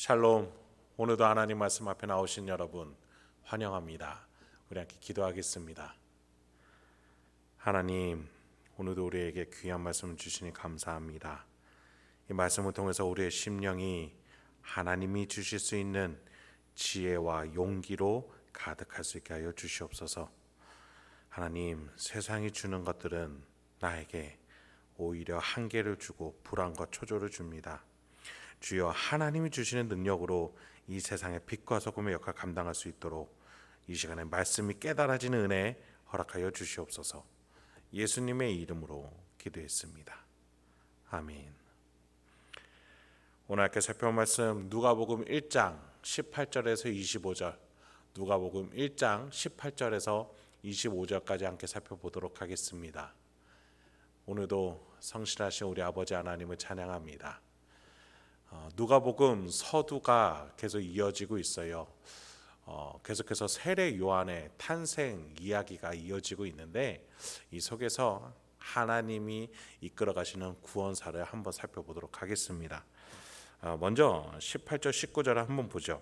샬롬. 오늘도 하나님 말씀 앞에 나오신 여러분 환영합니다. 우리 함께 기도하겠습니다. 하나님, 오늘도 우리에게 귀한 말씀을 주시니 감사합니다. 이 말씀을 통해서 우리의 심령이 하나님이 주실 수 있는 지혜와 용기로 가득할 수 있게 하여 주시옵소서. 하나님, 세상이 주는 것들은 나에게 오히려 한계를 주고 불안과 초조를 줍니다. 주여, 하나님이 주시는 능력으로 이 세상의 빛과 소금의 역할 감당할 수 있도록 이 시간에 말씀이 깨달아지는 은혜 허락하여 주시옵소서. 예수님의 이름으로 기도했습니다. 아멘. 오늘 함께 살펴볼 말씀 누가복음 1장 18절에서 25절, 누가복음 1장 18절에서 25절까지 함께 살펴보도록 하겠습니다. 오늘도 성실하신 우리 아버지 하나님을 찬양합니다. 누가복음 서두가 계속 이어지고 있어요. 계속해서 세례 요한의 탄생 이야기가 이어지고 있는데 이 속에서 하나님이 이끌어 가시는 구원사를 한번 살펴보도록 하겠습니다. 먼저 18절 19절을 한번 보죠.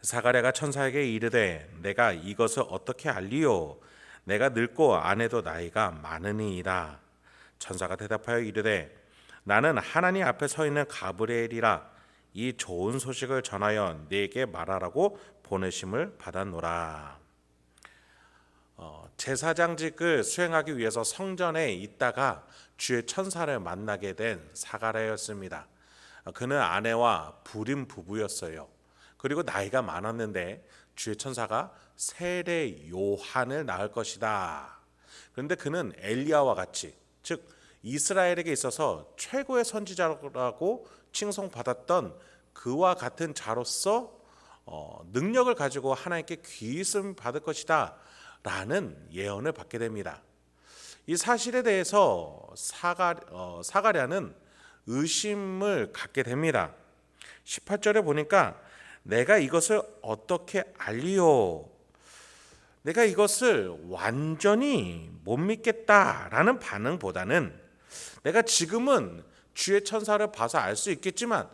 사가랴가 천사에게 이르되 내가 이것을 어떻게 알리요? 내가 늙고 아내도 나이가 많으니이다. 천사가 대답하여 이르되 나는 하나님 앞에 서 있는 가브리엘이라. 이 좋은 소식을 전하여 네게 말하라고 보내심을 받았노라. 제사장직을 수행하기 위해서 성전에 있다가 주의 천사를 만나게 된 사가랴였습니다. 그는 아내와 불임 부부였어요. 그리고 나이가 많았는데 주의 천사가 세례 요한을 낳을 것이다. 그런데 그는 엘리야와 같이, 즉 이스라엘에게 있어서 최고의 선지자라고 칭송받았던 그와 같은 자로서 능력을 가지고 하나님께 귀의씀 받을 것이다 라는 예언을 받게 됩니다. 이 사실에 대해서 사가랴는 의심을 갖게 됩니다. 18절에 보니까 내가 이것을 어떻게 알리요? 내가 이것을 완전히 못 믿겠다라는 반응보다는 내가 지금은 주의 천사를 봐서 알 수 있겠지만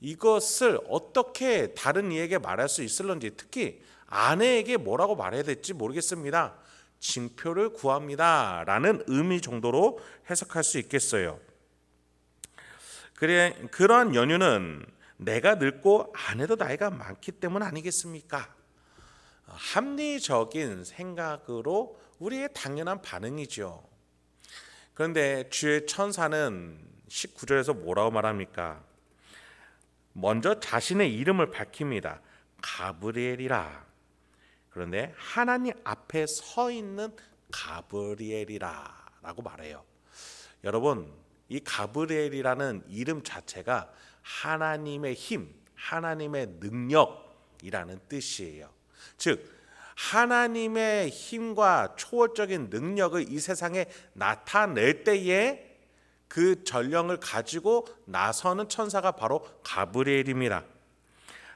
이것을 어떻게 다른 이에게 말할 수 있을런지, 특히 아내에게 뭐라고 말해야 될지 모르겠습니다. 징표를 구합니다 라는 의미 정도로 해석할 수 있겠어요. 그러한 연유는 내가 늙고 아내도 나이가 많기 때문 아니겠습니까? 합리적인 생각으로 우리의 당연한 반응이죠. 그런데 주의 천사는 19절에서 뭐라고 말합니까? 먼저 자신의 이름을 밝힙니다. 가브리엘이라. 그런데 하나님 앞에 서 있는 가브리엘이라 라고 말해요. 여러분, 이 가브리엘이라는 이름 자체가 하나님의 힘, 하나님의 능력이라는 뜻이에요. 즉 하나님의 힘과 초월적인 능력을 이 세상에 나타낼 때에 그 전령을 가지고 나서는 천사가 바로 가브리엘입니다.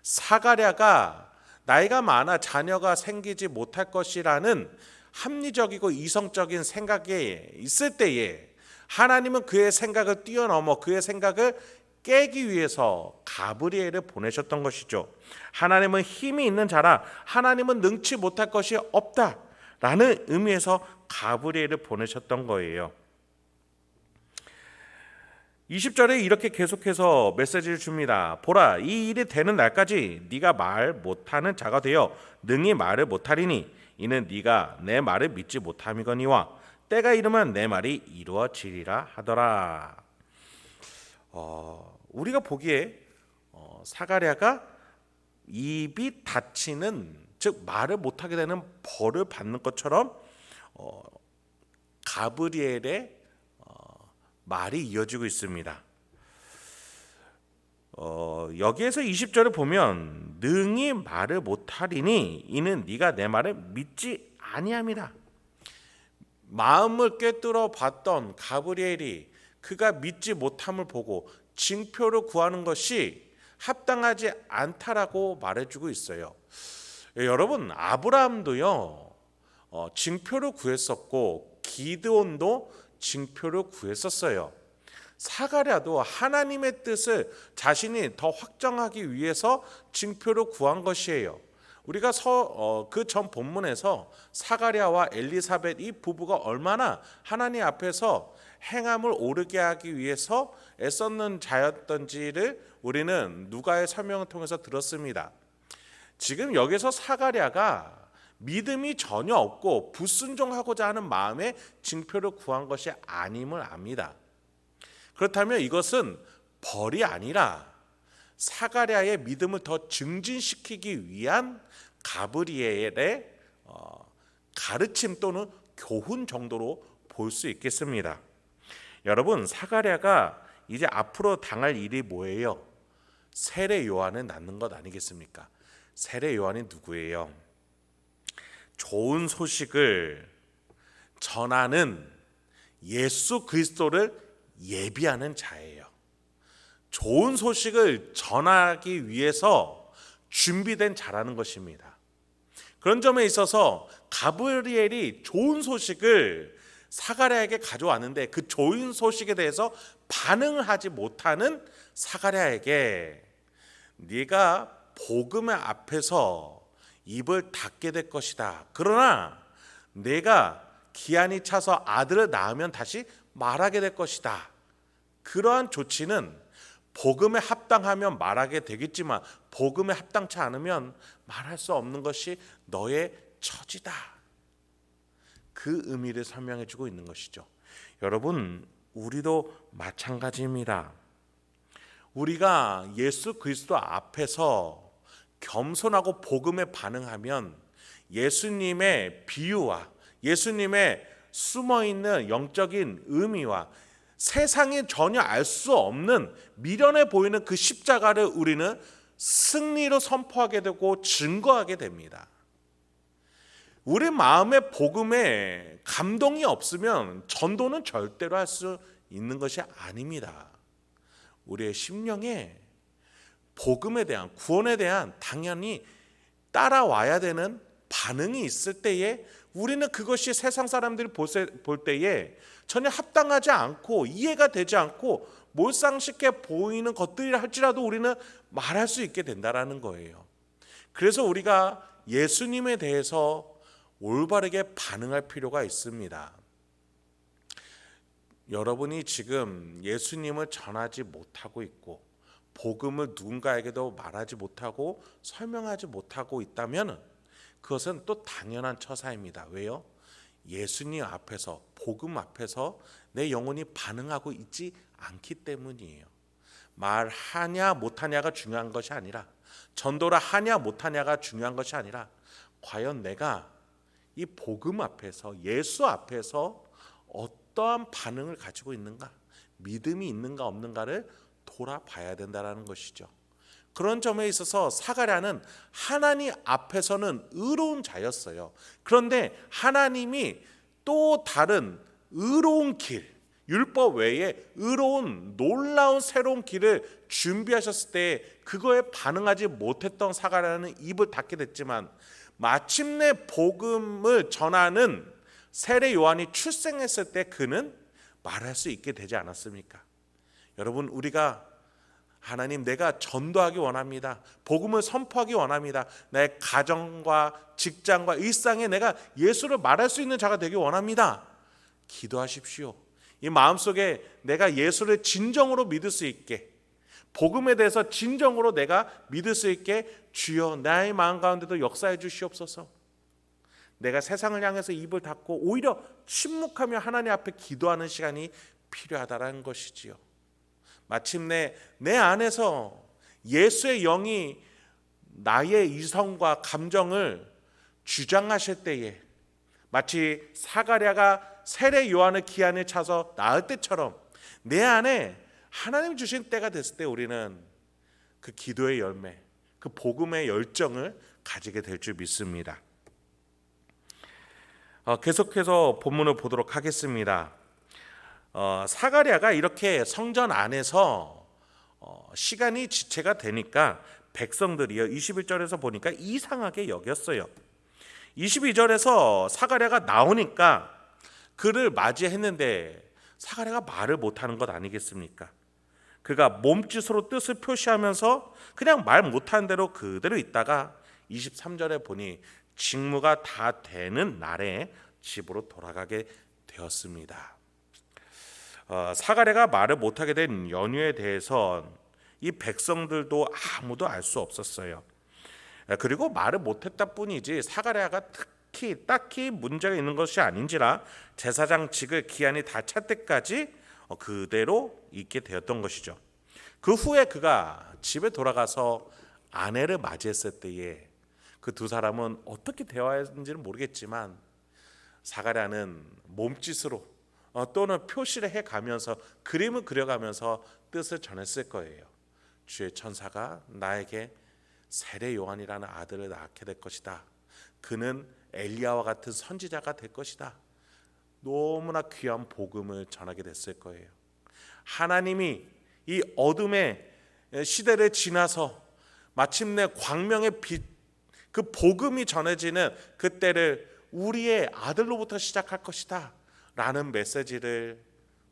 사가랴가 나이가 많아 자녀가 생기지 못할 것이라는 합리적이고 이성적인 생각에 있을 때에 하나님은 그의 생각을 뛰어넘어 그의 생각을 깨기 위해서 가브리엘을 보내셨던 것이죠. 하나님은 힘이 있는 자라 하나님은 능치 못할 것이 없다라는 의미에서 가브리엘을 보내셨던 거예요. 20절에 이렇게 계속해서 메시지를 줍니다. 보라, 이 일이 되는 날까지 네가 말 못하는 자가 되어 능히 말을 못하리니 이는 네가 내 말을 믿지 못함이거니와 때가 이르면 내 말이 이루어지리라 하더라. 우리가 보기에 사가랴가 입이 닫히는, 즉 말을 못하게 되는 벌을 받는 것처럼 가브리엘의 말이 이어지고 있습니다. 여기에서 20절을 보면 능히 말을 못하리니 이는 네가 내 말을 믿지 아니함이라. 마음을 꿰뚫어 봤던 가브리엘이 그가 믿지 못함을 보고 징표를 구하는 것이 합당하지 않다라고 말해주고 있어요. 여러분, 아브라함도요 징표를 구했었고 기드온도 징표를 구했었어요. 사가랴도 하나님의 뜻을 자신이 더 확정하기 위해서 징표를 구한 것이에요. 우리가 그 전 본문에서 사가랴와 엘리사벳 이 부부가 얼마나 하나님 앞에서 행함을 오르게 하기 위해서 애썼는 자였던지를 우리는 누가의 설명을 통해서 들었습니다. 지금 여기서 사가랴가 믿음이 전혀 없고 불순종하고자 하는 마음에 징표를 구한 것이 아님을 압니다. 그렇다면 이것은 벌이 아니라 사가랴의 믿음을 더 증진시키기 위한 가브리엘의 가르침 또는 교훈 정도로 볼 수 있겠습니다. 여러분, 사가랴가 이제 앞으로 당할 일이 뭐예요? 세례 요한을 낳는 것 아니겠습니까? 세례 요한이 누구예요? 좋은 소식을 전하는 예수 그리스도를 예비하는 자예요. 좋은 소식을 전하기 위해서 준비된 자라는 것입니다. 그런 점에 있어서 가브리엘이 좋은 소식을 사가랴에게 가져왔는데 그 좋은 소식에 대해서 반응을 하지 못하는 사가랴에게 네가 복음의 앞에서 입을 닫게 될 것이다. 그러나 내가 기한이 차서 아들을 낳으면 다시 말하게 될 것이다. 그러한 조치는 복음에 합당하면 말하게 되겠지만 복음에 합당치 않으면 말할 수 없는 것이 너의 처지다. 그 의미를 설명해 주고 있는 것이죠. 여러분, 우리도 마찬가지입니다. 우리가 예수 그리스도 앞에서 겸손하고 복음에 반응하면 예수님의 비유와 예수님의 숨어있는 영적인 의미와 세상이 전혀 알 수 없는 미련해 보이는 그 십자가를 우리는 승리로 선포하게 되고 증거하게 됩니다. 우리 마음의 복음에 감동이 없으면 전도는 절대로 할 수 있는 것이 아닙니다. 우리의 심령에 복음에 대한 구원에 대한 당연히 따라와야 되는 반응이 있을 때에 우리는 그것이 세상 사람들이 볼 때에 전혀 합당하지 않고 이해가 되지 않고 몰상식해 보이는 것들이라 할지라도 우리는 말할 수 있게 된다라는 거예요. 그래서 우리가 예수님에 대해서 올바르게 반응할 필요가 있습니다. 여러분이 지금 예수님을 전하지 못하고 있고 복음을 누군가에게도 말하지 못하고 설명하지 못하고 있다면 그것은 또 당연한 처사입니다. 왜요? 예수님 앞에서 복음 앞에서 내 영혼이 반응하고 있지 않기 때문이에요. 말하냐 못하냐가 중요한 것이 아니라 전도를 하냐 못하냐가 중요한 것이 아니라 과연 내가 이 복음 앞에서 예수 앞에서 어떠한 반응을 가지고 있는가, 믿음이 있는가 없는가를 돌아봐야 된다는 것이죠. 그런 점에 있어서 사가랴는 하나님 앞에서는 의로운 자였어요. 그런데 하나님이 또 다른 의로운 길, 율법 외에 의로운 놀라운 새로운 길을 준비하셨을 때 그거에 반응하지 못했던 사가랴는 입을 닫게 됐지만 마침내 복음을 전하는 세례 요한이 출생했을 때 그는 말할 수 있게 되지 않았습니까? 여러분, 우리가 하나님, 내가 전도하기 원합니다. 복음을 선포하기 원합니다. 내 가정과 직장과 일상에 내가 예수를 말할 수 있는 자가 되기 원합니다. 기도하십시오. 이 마음속에 내가 예수를 진정으로 믿을 수 있게, 복음에 대해서 진정으로 내가 믿을 수 있게 주여 나의 마음 가운데도 역사해 주시옵소서. 내가 세상을 향해서 입을 닫고 오히려 침묵하며 하나님 앞에 기도하는 시간이 필요하다는 것이지요. 마침내 내 안에서 예수의 영이 나의 이성과 감정을 주장하실 때에 마치 사가랴가 세례 요한의 기한을 차서 낳을 때처럼 내 안에 하나님 주신 때가 됐을 때 우리는 그 기도의 열매, 그 복음의 열정을 가지게 될 줄 믿습니다. 계속해서 본문을 보도록 하겠습니다. 사가랴가 이렇게 성전 안에서 시간이 지체가 되니까 백성들이요 21절에서 보니까 이상하게 여겼어요. 22절에서 사가랴가 나오니까 그를 맞이했는데 사가랴가 말을 못하는 것 아니겠습니까? 그가 몸짓으로 뜻을 표시하면서 그냥 말 못하는 대로 그대로 있다가 23절에 보니 직무가 다 되는 날에 집으로 돌아가게 되었습니다. 사가랴가 말을 못하게 된 연유에 대해서 이 백성들도 아무도 알 수 없었어요. 그리고 말을 못했다 뿐이지 사가랴가 딱히 문제가 있는 것이 아닌지라 제사장직을 기한이 다 찰 때까지 그대로 있게 되었던 것이죠. 그 후에 그가 집에 돌아가서 아내를 맞이했을 때에 그 두 사람은 어떻게 대화했는지는 모르겠지만 사가랴는 몸짓으로 또는 표시를 해가면서 그림을 그려가면서 뜻을 전했을 거예요. 주의 천사가 나에게 세례 요한이라는 아들을 낳게 될 것이다. 그는 엘리야와 같은 선지자가 될 것이다. 너무나 귀한 복음을 전하게 됐을 거예요. 하나님이 이 어둠의 시대를 지나서 마침내 광명의 빛, 그 복음이 전해지는 그때를 우리의 아들로부터 시작할 것이다 라는 메시지를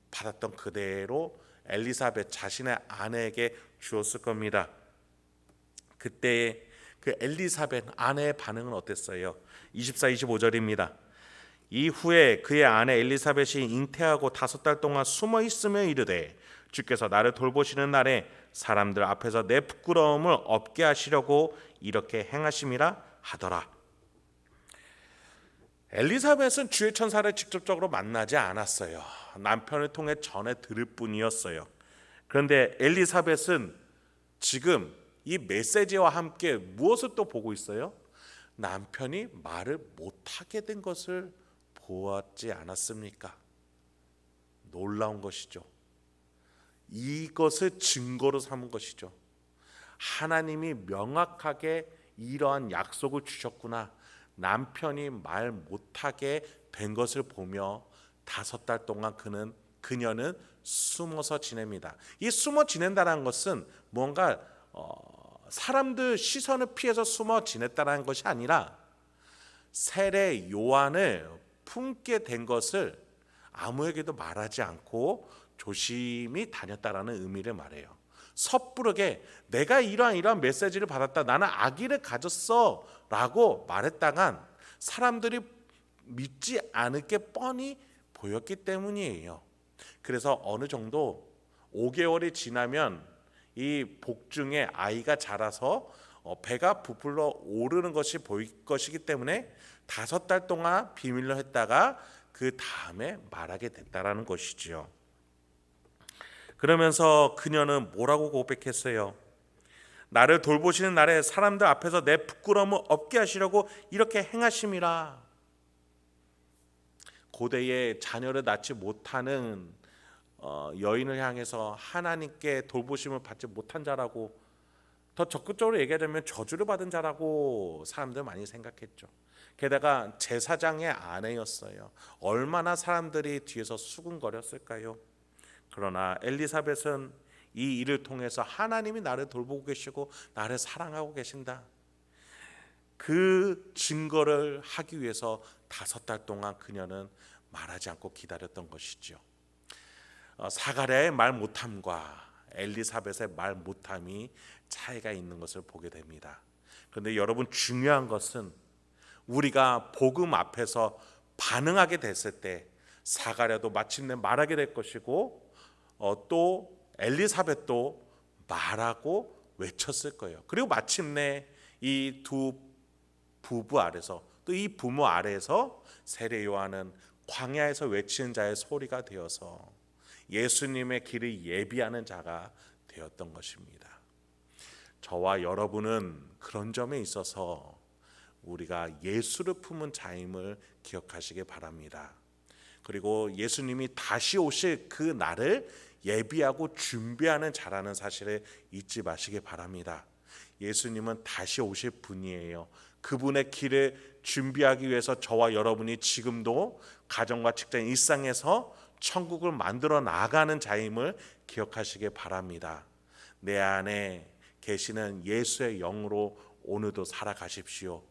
받았던 그대로 엘리사벳 자신의 아내에게 주었을 겁니다. 그때의 그 엘리사벳 아내의 반응은 어땠어요? 24, 25절입니다. 이후에 그의 아내 엘리사벳이 잉태하고 5달 동안 숨어 있으며 이르되 주께서 나를 돌보시는 날에 사람들 앞에서 내 부끄러움을 없게 하시려고 이렇게 행하심이라 하더라. 엘리사벳은 주의 천사를 직접적으로 만나지 않았어요. 남편을 통해 전해 들을 뿐이었어요. 그런데 엘리사벳은 지금 이 메시지와 함께 무엇을 또 보고 있어요? 남편이 말을 못하게 된 것을 보았지 않았습니까? 놀라운 것이죠. 이것을 증거로 삼은 것이죠. 하나님이 명확하게 이러한 약속을 주셨구나. 남편이 말 못하게 된 것을 보며 5달 동안 그녀는 숨어서 지냅니다. 이 숨어 지낸다는 것은 뭔가 사람들 시선을 피해서 숨어 지냈다는 것이 아니라 세례 요한을 품게 된 것을 아무에게도 말하지 않고 조심히 다녔다라는 의미를 말해요. 섣부르게 내가 이러한 메시지를 받았다, 나는 아기를 가졌어 라고 말했다간 사람들이 믿지 않을 게 뻔히 보였기 때문이에요. 그래서 어느 정도 5개월이 지나면 이 복중에 아이가 자라서 배가 부풀러 오르는 것이 보일 것이기 때문에 5달 동안 비밀로 했다가 그 다음에 말하게 됐다라는 것이죠. 그러면서 그녀는 뭐라고 고백했어요? 나를 돌보시는 날에 사람들 앞에서 내 부끄러움을 없게 하시려고 이렇게 행하심이라. 고대에 자녀를 낳지 못하는 여인을 향해서 하나님께 돌보심을 받지 못한 자라고, 더 적극적으로 얘기하자면 저주를 받은 자라고 사람들 많이 생각했죠. 게다가 제사장의 아내였어요. 얼마나 사람들이 뒤에서 수군거렸을까요? 그러나 엘리사벳은 이 일을 통해서 하나님이 나를 돌보고 계시고 나를 사랑하고 계신다, 그 증거를 하기 위해서 5달 동안 그녀는 말하지 않고 기다렸던 것이죠. 사가랴의 말 못함과 엘리사벳의 말 못함이 차이가 있는 것을 보게 됩니다. 그런데 여러분, 중요한 것은 우리가 복음 앞에서 반응하게 됐을 때 사가랴도 마침내 말하게 될 것이고 또 엘리사벳도 말하고 외쳤을 거예요. 그리고 마침내 이 두 부부 아래서, 또 이 부모 아래에서 세례 요한은 광야에서 외치는 자의 소리가 되어서 예수님의 길을 예비하는 자가 되었던 것입니다. 저와 여러분은 그런 점에 있어서 우리가 예수를 품은 자임을 기억하시기 바랍니다. 그리고 예수님이 다시 오실 그 날을 예비하고 준비하는 자라는 사실을 잊지 마시기 바랍니다. 예수님은 다시 오실 분이에요. 그분의 길을 준비하기 위해서 저와 여러분이 지금도 가정과 직장, 일상에서 천국을 만들어 나가는 자임을 기억하시기 바랍니다. 내 안에 계시는 예수의 영으로 오늘도 살아가십시오.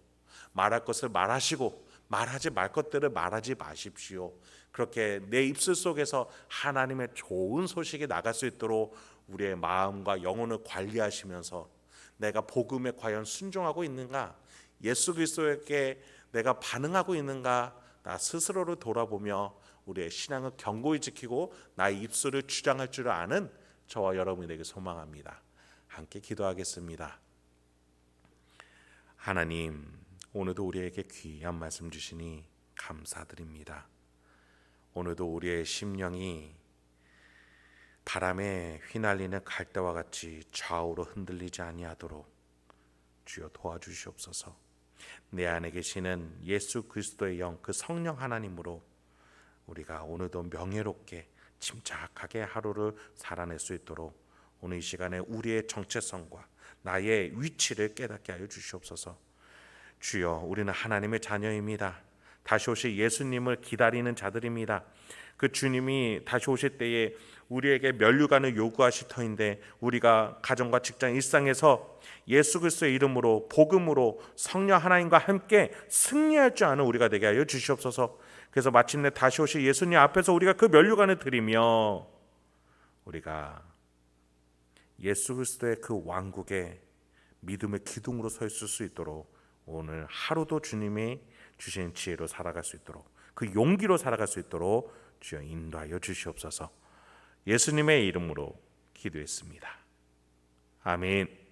말할 것을 말하시고 말하지 말 것들을 말하지 마십시오. 그렇게 내 입술 속에서 하나님의 좋은 소식이 나갈 수 있도록 우리의 마음과 영혼을 관리하시면서 내가 복음에 과연 순종하고 있는가, 예수 그리스도에게 내가 반응하고 있는가, 나 스스로를 돌아보며 우리의 신앙을 견고히 지키고 나의 입술을 주장할 줄 아는 저와 여러분에게 소망합니다. 함께 기도하겠습니다. 하나님, 오늘도 우리에게 귀한 말씀 주시니 감사드립니다. 오늘도 우리의 심령이 바람에 휘날리는 갈대와 같이 좌우로 흔들리지 아니하도록 주여 도와주시옵소서. 내 안에 계시는 예수 그리스도의 영, 그 성령 하나님으로 우리가 오늘도 명예롭게 침착하게 하루를 살아낼 수 있도록 오늘 이 시간에 우리의 정체성과 나의 위치를 깨닫게 하여 주시옵소서. 주여, 우리는 하나님의 자녀입니다. 다시 오실 예수님을 기다리는 자들입니다. 그 주님이 다시 오실 때에 우리에게 면류관을 요구하실 터인데 우리가 가정과 직장 일상에서 예수 그리스도의 이름으로 복음으로 성령 하나님과 함께 승리할 줄 아는 우리가 되게 하여 주시옵소서. 그래서 마침내 다시 오실 예수님 앞에서 우리가 그 면류관을 드리며 우리가 예수 그리스도의 그 왕국의 믿음의 기둥으로 서 있을 수 있도록 오늘 하루도 주님이 주신 지혜로 살아갈 수 있도록, 그 용기로 살아갈 수 있도록 주여 인도하여 주시옵소서. 예수님의 이름으로 기도했습니다. 아멘.